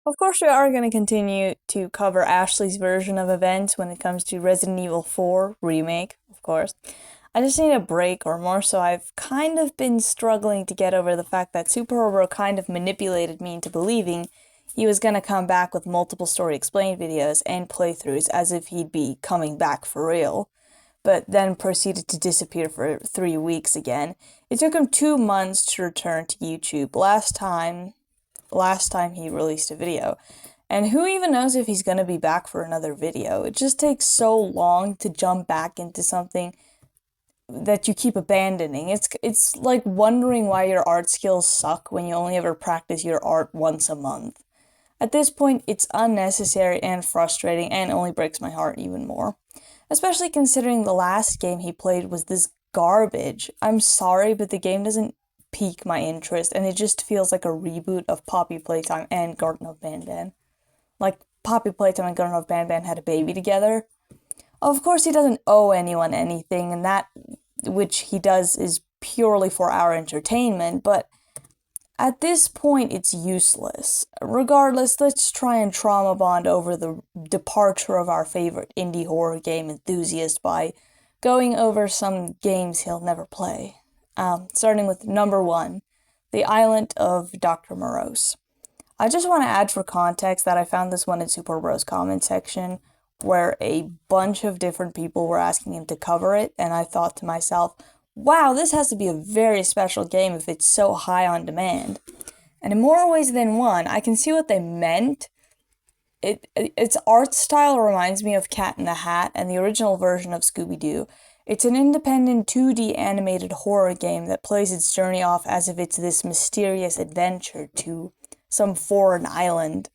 Of course, we are going to continue to cover Ashley's version of events when it comes to Resident Evil 4 Remake, of course. I just need a break, or more so, I've kind of been struggling to get over the fact that SuperHorrorBro kind of manipulated me into believing he was going to come back with multiple story explained videos and playthroughs as if he'd be coming back for real, but then proceeded to disappear for 3 weeks again. It took him 2 months to return to YouTube. Last time he released a video. And who even knows if he's going to be back for another video? It just takes so long to jump back into something that you keep abandoning. It's like wondering why your art skills suck when you only ever practice your art once a month. At this point, it's unnecessary and frustrating and only breaks my heart even more. Especially considering the last game he played was this garbage. I'm sorry, but the game doesn't pique my interest, and it just feels like a reboot of Poppy Playtime and Garden of Banban. Like, Poppy Playtime and Garden of Banban had a baby together. Of course, he doesn't owe anyone anything, and that which he does is purely for our entertainment, but at this point, it's useless. Regardless, let's try and trauma bond over the departure of our favorite indie horror game enthusiast by going over some games he'll never play. Starting with number 1, The Island of Dr. Morose. I just want to add for context that I found this one in SuperHorrorBro's comment section, where a bunch of different people were asking him to cover it, and I thought to myself, wow, this has to be a very special game if it's so high on demand. And in more ways than one, I can see what they meant. Its art style reminds me of Cat in the Hat and the original version of Scooby-Doo. It's an independent 2D animated horror game that plays its journey off as if it's this mysterious adventure to some foreign island.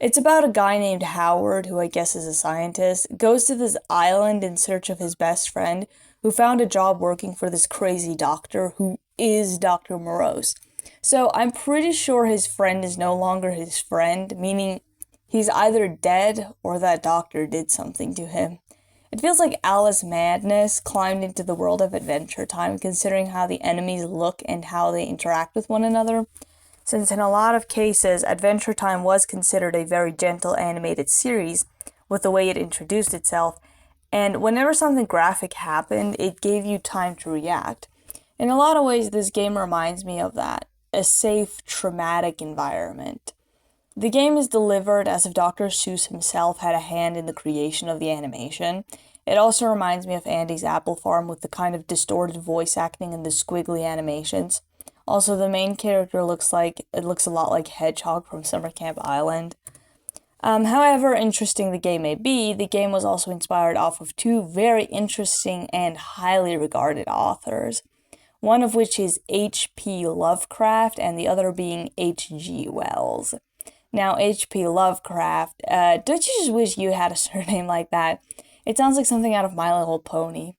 It's about a guy named Howard, who I guess is a scientist, goes to this island in search of his best friend, who found a job working for this crazy doctor who is Dr. Morose. So I'm pretty sure his friend is no longer his friend, meaning he's either dead or that doctor did something to him. It feels like Alice Madness climbed into the world of Adventure Time, considering how the enemies look and how they interact with one another, since in a lot of cases, Adventure Time was considered a very gentle animated series with the way it introduced itself, and whenever something graphic happened, it gave you time to react. In a lot of ways, this game reminds me of that, a safe, traumatic environment. The game is delivered as if Dr. Seuss himself had a hand in the creation of the animation. It also reminds me of Andy's Apple Farm with the kind of distorted voice acting and the squiggly animations. Also, the main character looks a lot like Hedgehog from Summer Camp Island. However interesting the game may be, the game was also inspired off of 2 very interesting and highly regarded authors, one of which is H.P. Lovecraft and the other being H.G. Wells. Now, H.P. Lovecraft, don't you just wish you had a surname like that? It sounds like something out of My Little Pony.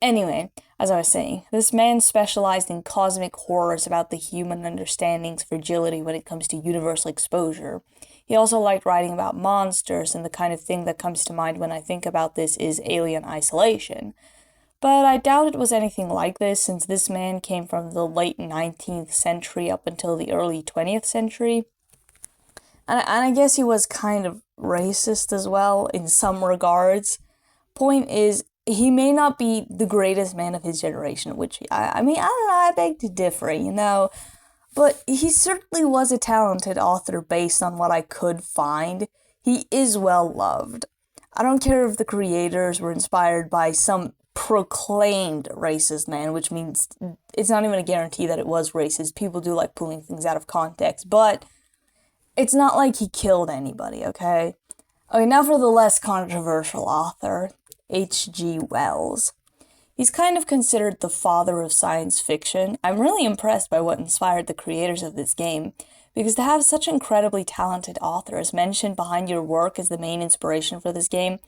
Anyway, as I was saying, this man specialized in cosmic horrors about the human understanding's fragility when it comes to universal exposure. He also liked writing about monsters, and the kind of thing that comes to mind when I think about this is alien isolation. But I doubt it was anything like this, since this man came from the late 19th century up until the early 20th century. And I guess he was kind of racist as well, in some regards. Point is, he may not be the greatest man of his generation, which, I don't know, I beg to differ, but he certainly was a talented author based on what I could find. He is well loved. I don't care if the creators were inspired by some proclaimed racist man, which means it's not even a guarantee that it was racist. People do like pulling things out of context, but it's not like he killed anybody, okay? Okay, now for the less controversial author, H.G. Wells. He's kind of considered the father of science fiction. I'm really impressed by what inspired the creators of this game, because to have such an incredibly talented author as mentioned behind your work as the main inspiration for this game,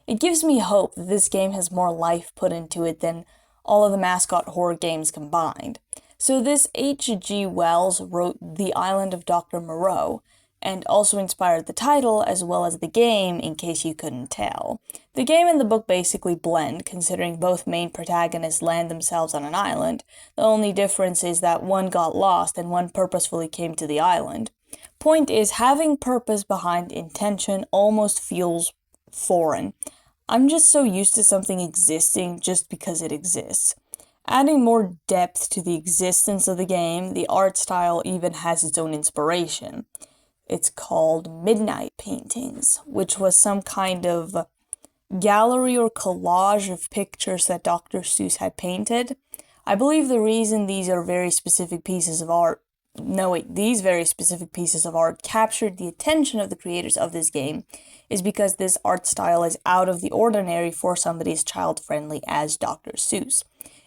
it gives me hope that this game has more life put into it than all of the mascot horror games combined. So this H.G. Wells wrote The Island of Dr. Moreau, and also inspired the title as well as the game, in case you couldn't tell. The game and the book basically blend, considering both main protagonists land themselves on an island. The only difference is that one got lost and one purposefully came to the island. Point is, having purpose behind intention almost feels foreign. I'm just so used to something existing just because it exists. Adding more depth to the existence of the game, the art style even has its own inspiration. It's called Midnight Paintings, which was some kind of gallery or collage of pictures that Dr. Seuss had painted. I believe the reason these very specific pieces of art captured the attention of the creators of this game is because this art style is out of the ordinary for somebody as child-friendly as Dr. Seuss.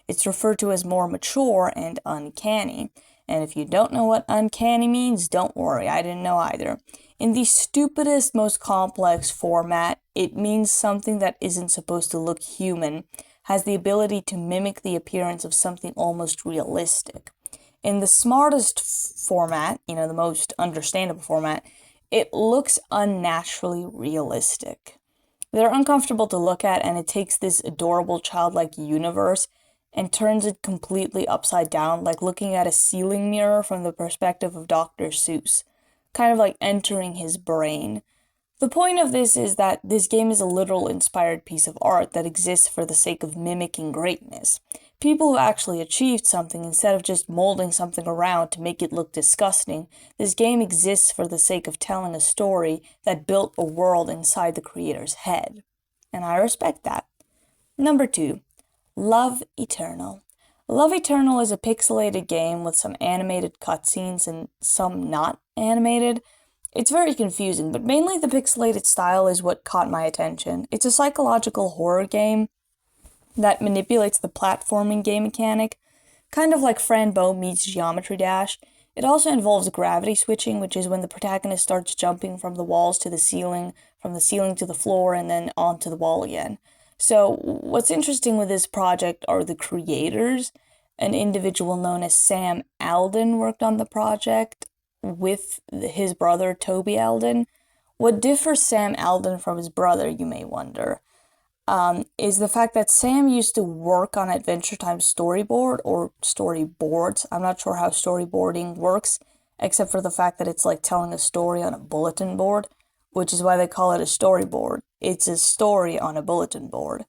It's referred to as more mature and uncanny. And if you don't know what uncanny means, don't worry, I didn't know either. In the stupidest, most complex format, it means something that isn't supposed to look human, has the ability to mimic the appearance of something almost realistic. In the smartest format, the most understandable format, it looks unnaturally realistic. They're uncomfortable to look at, and it takes this adorable childlike universe and turns it completely upside down, like looking at a ceiling mirror from the perspective of Dr. Seuss, kind of like entering his brain. The point of this is that this game is a literal inspired piece of art that exists for the sake of mimicking greatness. People who actually achieved something instead of just molding something around to make it look disgusting, this game exists for the sake of telling a story that built a world inside the creator's head. And I respect that. Number 2. Love Eternal. Love Eternal is a pixelated game with some animated cutscenes and some not animated. It's very confusing, but mainly the pixelated style is what caught my attention. It's a psychological horror game that manipulates the platforming game mechanic, kind of like Fran-Bow meets Geometry Dash. It also involves gravity switching, which is when the protagonist starts jumping from the walls to the ceiling, from the ceiling to the floor, and then onto the wall again. So what's interesting with this project are the creators. An individual known as Sam Alden worked on the project with his brother Toby Alden. What differs Sam Alden from his brother, you may wonder, is the fact that Sam used to work on Adventure Time storyboard or storyboards. I'm not sure how storyboarding works, except for the fact that it's like telling a story on a bulletin board, which is why they call it a storyboard. It's a story on a bulletin board.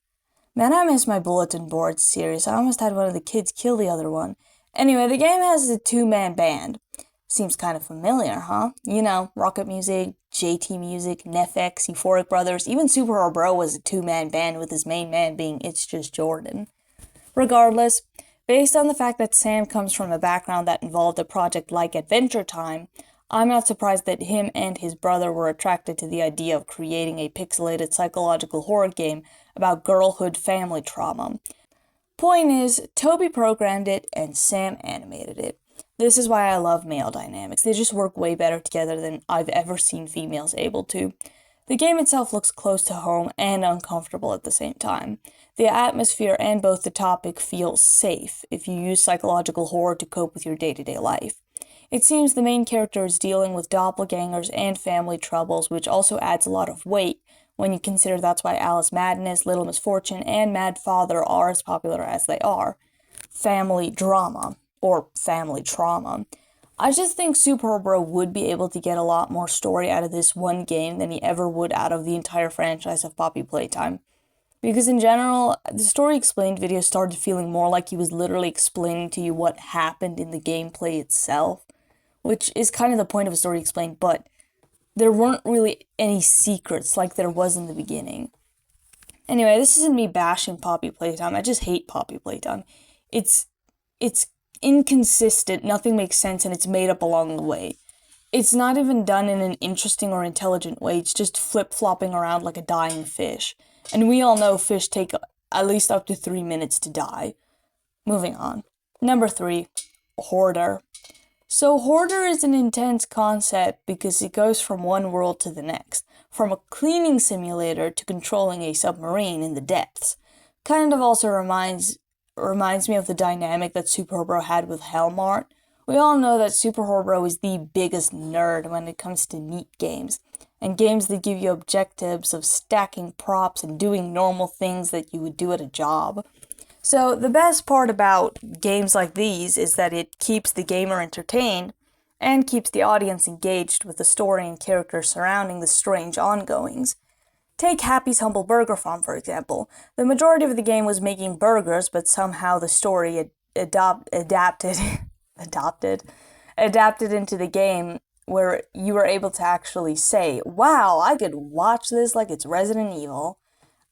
Man, I miss my bulletin board series. I almost had one of the kids kill the other one. Anyway, the game has a 2-man band. Seems kind of familiar, huh? Rocket Music, JT Music, Nefx, Euphoric Brothers, even SuperHorrorBro was a 2-man band with his main man being It's Just Jordan. Regardless, based on the fact that Sam comes from a background that involved a project like Adventure Time, I'm not surprised that him and his brother were attracted to the idea of creating a pixelated psychological horror game about girlhood family trauma. Point is, Toby programmed it and Sam animated it. This is why I love male dynamics. They just work way better together than I've ever seen females able to. The game itself looks close to home and uncomfortable at the same time. The atmosphere and both the topic feel safe if you use psychological horror to cope with your day-to-day life. It seems the main character is dealing with doppelgangers and family troubles, which also adds a lot of weight when you consider that's why Alice Madness, Little Misfortune, and Mad Father are as popular as they are. Family drama, or family trauma. I just think SuperHorrorBro would be able to get a lot more story out of this one game than he ever would out of the entire franchise of Poppy Playtime. Because in general, the story explained video started feeling more like he was literally explaining to you what happened in the gameplay itself, which is kind of the point of a story explained, but there weren't really any secrets like there was in the beginning. Anyway, this isn't me bashing Poppy Playtime. I just hate Poppy Playtime. It's inconsistent, nothing makes sense, and it's made up along the way. It's not even done in an interesting or intelligent way. It's just flip-flopping around like a dying fish. And we all know fish take at least up to 3 minutes to die. Moving on. Number 3, Hoarder. So Hoarder is an intense concept because it goes from one world to the next, from a cleaning simulator to controlling a submarine in the depths. Kind of also reminds me of the dynamic that SuperHorrorBro had with Hellmart. We all know that SuperHorrorBro is the biggest nerd when it comes to neat games, and games that give you objectives of stacking props and doing normal things that you would do at a job. So the best part about games like these is that it keeps the gamer entertained, and keeps the audience engaged with the story and characters surrounding the strange ongoings. Take Happy's Humble Burger Farm, for example. The majority of the game was making burgers, but somehow the story adapted into the game where you were able to actually say, wow, I could watch this like it's Resident Evil.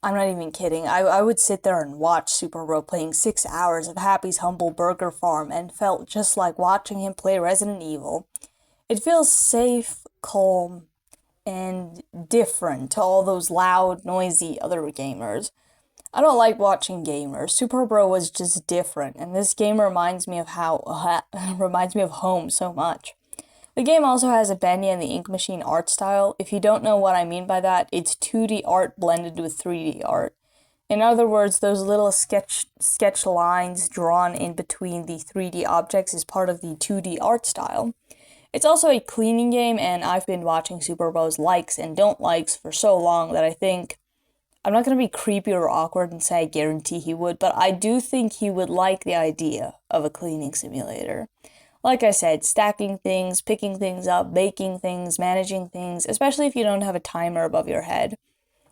I'm not even kidding. I would sit there and watch SuperHorrorBro playing 6 hours of Happy's Humble Burger Farm and felt just like watching him play Resident Evil. It feels safe, calm, and different to all those loud, noisy other gamers. I don't like watching gamers. SuperHorrorBro was just different, and this game reminds me of home so much. The game also has a Benya and the Ink Machine art style. If you don't know what I mean by that, it's 2D art blended with 3D art. In other words, those little sketch lines drawn in between the 3D objects is part of the 2D art style. It's also a cleaning game, and I've been watching SuperHorrorBro's likes and don't likes for so long that I think I'm not going to be creepy or awkward and say I guarantee he would, but I do think he would like the idea of a cleaning simulator. Like I said, stacking things, picking things up, baking things, managing things, especially if you don't have a timer above your head.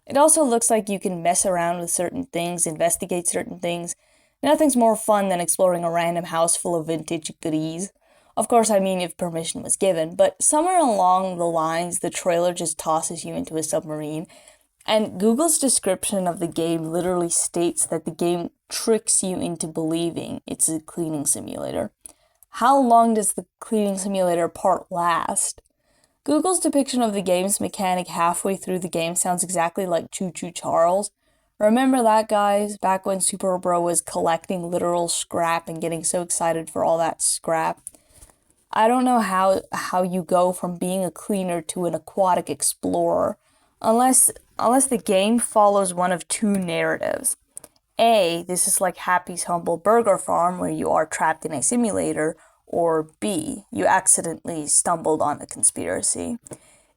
It also looks like you can mess around with certain things, investigate certain things. Nothing's more fun than exploring a random house full of vintage goodies. Of course, I mean if permission was given, but somewhere along the lines, the trailer just tosses you into a submarine. And Google's description of the game literally states that the game tricks you into believing it's a cleaning simulator. How long does the cleaning simulator part last? Google's depiction of the game's mechanic halfway through the game sounds exactly like Choo Choo Charles. Remember that, guys? Back when SuperHorrorBro was collecting literal scrap and getting so excited for all that scrap. I don't know how you go from being a cleaner to an aquatic explorer, unless the game follows one of two narratives. A, this is like Happy's Humble Burger Farm where you are trapped in a simulator, or B, you accidentally stumbled on a conspiracy.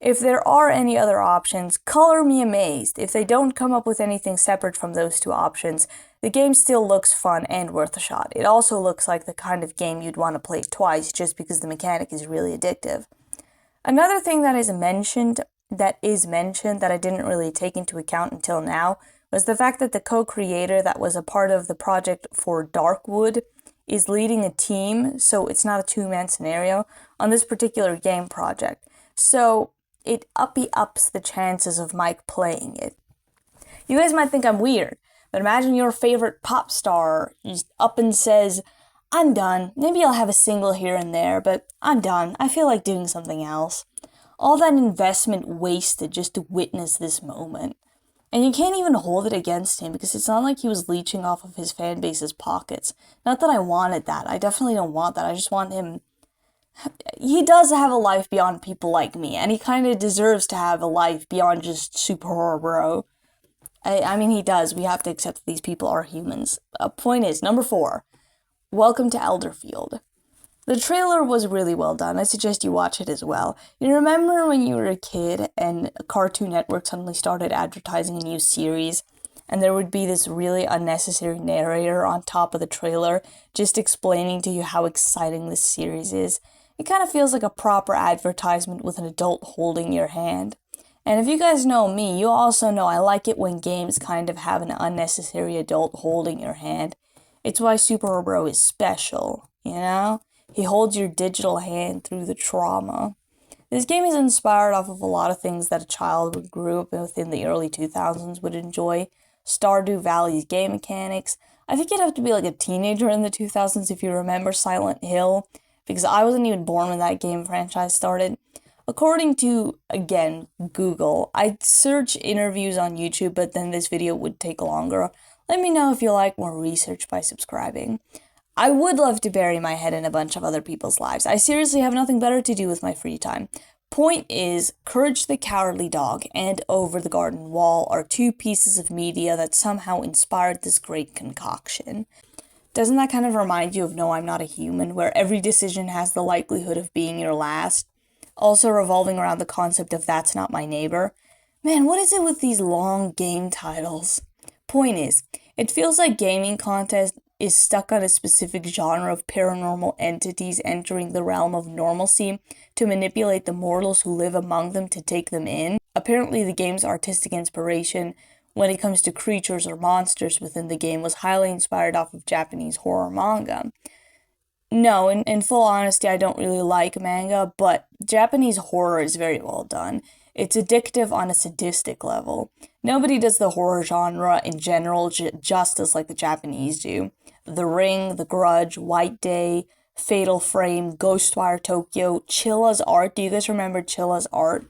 If there are any other options, color me amazed. If they don't come up with anything separate from those two options, the game still looks fun and worth a shot. It also looks like the kind of game you'd want to play twice just because the mechanic is really addictive. Another thing that is mentioned that I didn't really take into account until now was the fact that the co-creator that was a part of the project for Darkwood is leading a team, so it's not a two-man scenario, on this particular game project. So it ups the chances of Mike playing it. You guys might think I'm weird, but imagine your favorite pop star just up and says, I'm done. Maybe I'll have a single here and there, but I'm done. I feel like doing something else. All that investment wasted just to witness this moment. And you can't even hold it against him because it's not like he was leeching off of his fan base's pockets. Not that I wanted that. I definitely don't want that. I just want him... He does have a life beyond people like me, and he kind of deserves to have a life beyond just SuperHorrorBro. I mean, he does. We have to accept that these people are humans. Point is, number 4, welcome to Elderfield. The trailer was really well done. I suggest you watch it as well. You remember when you were a kid and Cartoon Network suddenly started advertising a new series, and there would be this really unnecessary narrator on top of the trailer just explaining to you how exciting this series is? It kind of feels like a proper advertisement with an adult holding your hand. And if you guys know me, you also know I like it when games kind of have an unnecessary adult holding your hand. It's why SuperHorrorBro is special, you know? He holds your digital hand through the trauma. This game is inspired off of a lot of things that a child who grew up with in the early 2000s would enjoy. Stardew Valley's game mechanics. I think you'd have to be like a teenager in the 2000s if you remember Silent Hill, because I wasn't even born when that game franchise started. According to, again, Google, I'd search interviews on YouTube, but then this video would take longer. Let me know if you like more research by subscribing. I would love to bury my head in a bunch of other people's lives. I seriously have nothing better to do with my free time. Point is, Courage the Cowardly Dog and Over the Garden Wall are two pieces of media that somehow inspired this great concoction. Doesn't that kind of remind you of No, I'm Not a Human, where every decision has the likelihood of being your last? Also revolving around the concept of That's Not My Neighbor. Man, what is it with these long game titles? Point is, it feels like gaming content is stuck on a specific genre of paranormal entities entering the realm of normalcy to manipulate the mortals who live among them to take them in. Apparently, the game's artistic inspiration when it comes to creatures or monsters within the game was highly inspired off of Japanese horror manga. No, in full honesty, I don't really like manga, but Japanese horror is very well done. It's addictive on a sadistic level. Nobody does the horror genre in general justice like the Japanese do. The Ring, The Grudge, White Day, Fatal Frame, Ghostwire Tokyo, Chilla's Art. Do you guys remember Chilla's Art?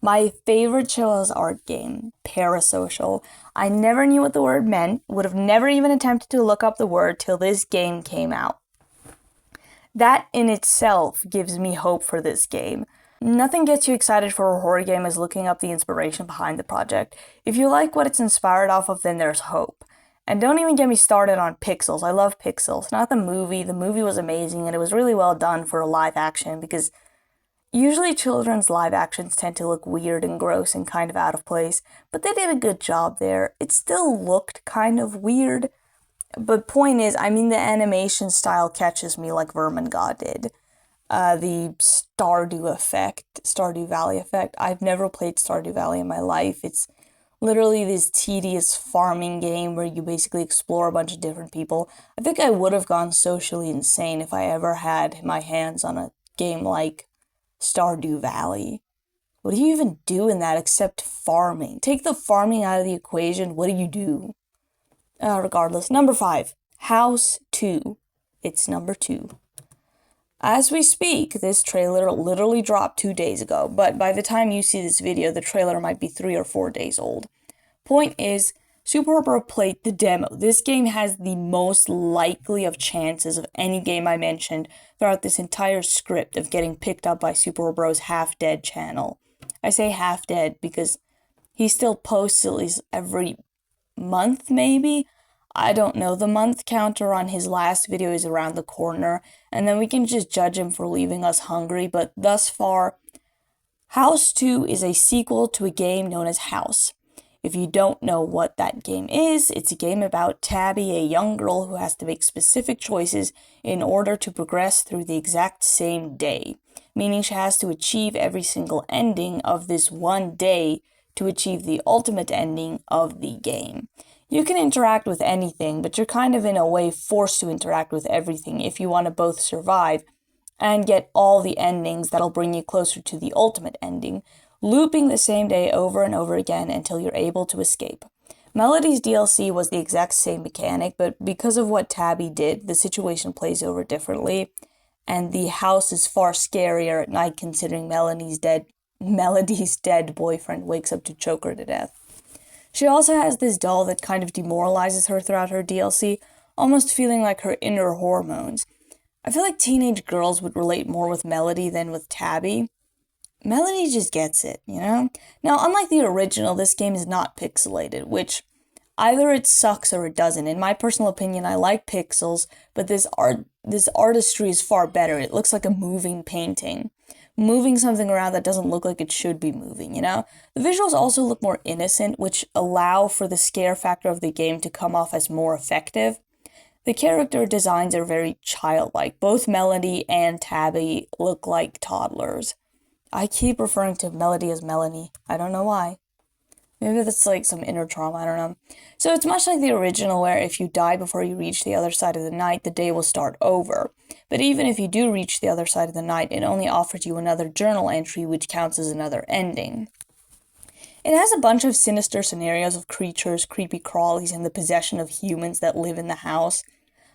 My favorite Chilla's Art game, Parasocial. I never knew what the word meant, would have never even attempted to look up the word till this game came out. That in itself gives me hope for this game. Nothing gets you excited for a horror game as looking up the inspiration behind the project. If you like what it's inspired off of, then there's hope. And don't even get me started on Pixels. I love Pixels. Not the movie. The movie was amazing and it was really well done for a live action because usually children's live actions tend to look weird and gross and kind of out of place, but they did a good job there. It still looked kind of weird. But point is, I mean, the animation style catches me like Vermin God did. The Stardew Valley effect. I've never played Stardew Valley in my life. It's literally this tedious farming game where you basically explore a bunch of different people. I think I would have gone socially insane if I ever had my hands on a game like Stardew Valley. What do you even do in that except farming? Take the farming out of the equation, what do you do? Regardless. Number 5. House 2. It's number 2. As we speak, this trailer literally dropped 2 days ago, but by the time you see this video, the trailer might be 3 or 4 days old. Point is, SuperHorrorBro played the demo. This game has the most likely of chances of any game I mentioned throughout this entire script of getting picked up by SuperHorrorBro's half-dead channel. I say half-dead because he still posts at least every month, maybe? I don't know. The month counter on his last video is around the corner, and then we can just judge him for leaving us hungry, but thus far, House 2 is a sequel to a game known as House. If you don't know what that game is, it's a game about Tabby, a young girl who has to make specific choices in order to progress through the exact same day, meaning she has to achieve every single ending of this one day to achieve the ultimate ending of the game. You can interact with anything, but you're kind of in a way forced to interact with everything if you want to both survive and get all the endings that'll bring you closer to the ultimate ending, looping the same day over and over again until you're able to escape. Melody's DLC was the exact same mechanic, but because of what Tabby did, the situation plays over differently, and the house is far scarier at night considering Melody's dead boyfriend wakes up to choke her to death. She also has this doll that kind of demoralizes her throughout her DLC, almost feeling like her inner hormones. I feel like teenage girls would relate more with Melody than with Tabby. Melody just gets it, you know? Now, unlike the original, this game is not pixelated, which either it sucks or it doesn't. In my personal opinion, I like pixels, but this artistry is far better. It looks like a moving painting. Moving something around that doesn't look like it should be moving, you know? The visuals also look more innocent, which allow for the scare factor of the game to come off as more effective. The character designs are very childlike. Both Melody and Tabby look like toddlers. I keep referring to Melody as Melanie. I don't know why. Maybe that's like some inner trauma, I don't know. So it's much like the original where if you die before you reach the other side of the night, the day will start over. But even if you do reach the other side of the night, it only offers you another journal entry which counts as another ending. It has a bunch of sinister scenarios of creatures, creepy crawlies, and the possession of humans that live in the house.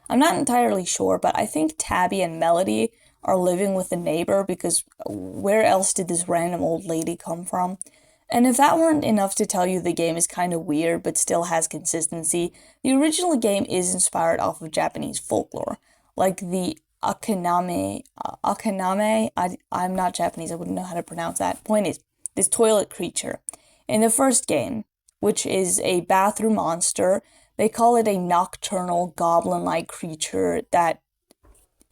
I'm not entirely sure, but I think Tabby and Melody are living with the neighbor because where else did this random old lady come from? And if that weren't enough to tell you the game is kind of weird but still has consistency, the original game is inspired off of Japanese folklore, like the Akaname, I'm not Japanese, I wouldn't know how to pronounce that. Point is, this toilet creature. In the first game, which is a bathroom monster, they call it a nocturnal goblin-like creature that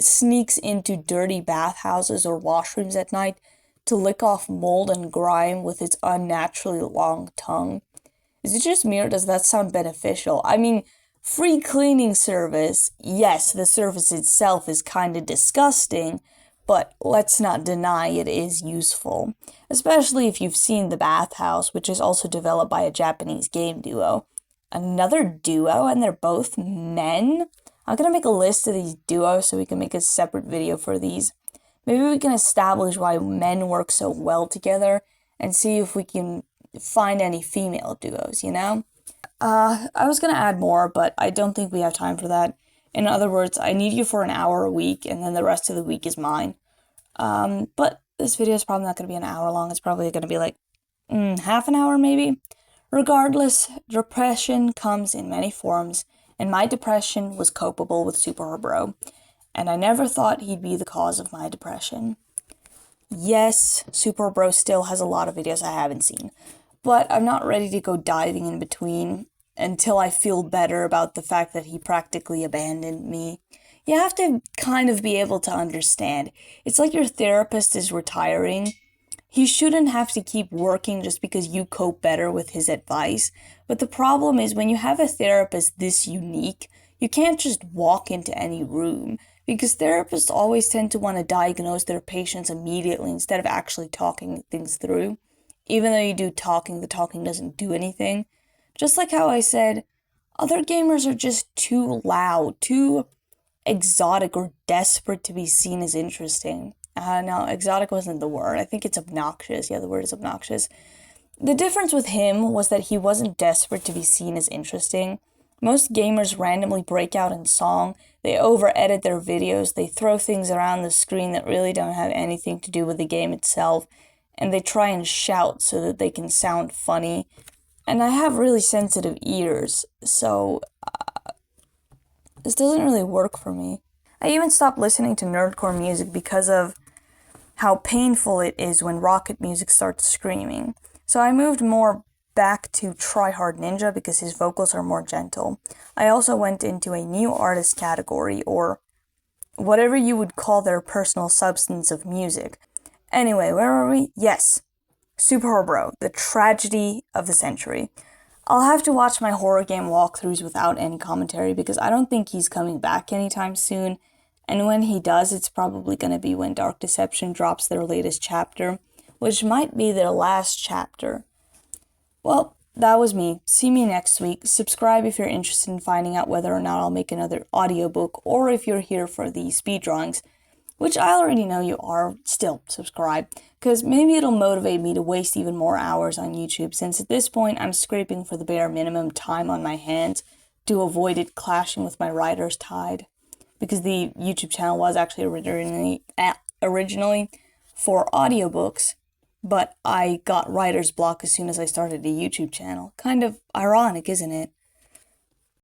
sneaks into dirty bathhouses or washrooms at night to lick off mold and grime with its unnaturally long tongue. Is it just me or does that sound beneficial? I mean, free cleaning service. Yes, the service itself is kind of disgusting, but let's not deny it is useful. Especially if you've seen The Bathhouse, which is also developed by a Japanese game duo. Another duo, and they're both men? I'm gonna make a list of these duos so we can make a separate video for these. Maybe we can establish why men work so well together and see if we can find any female duos, you know? I was gonna add more, but I don't think we have time for that. In other words, I need you for an hour a week, and then the rest of the week is mine. But this video is probably not gonna be an hour long. It's probably gonna be like, half an hour maybe? Regardless, depression comes in many forms, and my depression was copable with SuperHorrorBro, and I never thought he'd be the cause of my depression. Yes, SuperHorrorBro still has a lot of videos I haven't seen, but I'm not ready to go diving in between until I feel better about the fact that he practically abandoned me. You have to kind of be able to understand. It's like your therapist is retiring. He shouldn't have to keep working just because you cope better with his advice. But the problem is when you have a therapist this unique, you can't just walk into any room because therapists always tend to want to diagnose their patients immediately instead of actually talking things through. Even though you do talking, the talking doesn't do anything. Just like how I said, other gamers are just too loud, too exotic or desperate to be seen as interesting. No, exotic wasn't the word. I think it's obnoxious. Yeah, the word is obnoxious. The difference with him was that he wasn't desperate to be seen as interesting. Most gamers randomly break out in song, they over-edit their videos, they throw things around the screen that really don't have anything to do with the game itself, and they try and shout so that they can sound funny. And I have really sensitive ears, so this doesn't really work for me. I even stopped listening to nerdcore music because of how painful it is when rocket music starts screaming. So I moved more back to Try Hard Ninja because his vocals are more gentle. I also went into a new artist category, or whatever you would call their personal substance of music. Anyway, where are we? Yes, SuperHorrorBro, the tragedy of the century. I'll have to watch my horror game walkthroughs without any commentary because I don't think he's coming back anytime soon. And when he does, it's probably going to be when Dark Deception drops their latest chapter, which might be their last chapter. Well, that was me. See me next week. Subscribe if you're interested in finding out whether or not I'll make another audiobook, or if you're here for the speed drawings, which I already know you are. Still, subscribe, because maybe it'll motivate me to waste even more hours on YouTube, since at this point I'm scraping for the bare minimum time on my hands to avoid it clashing with my writer's tide. Because the YouTube channel was actually originally for audiobooks, but I got writer's block as soon as I started a YouTube channel. Kind of ironic, isn't it?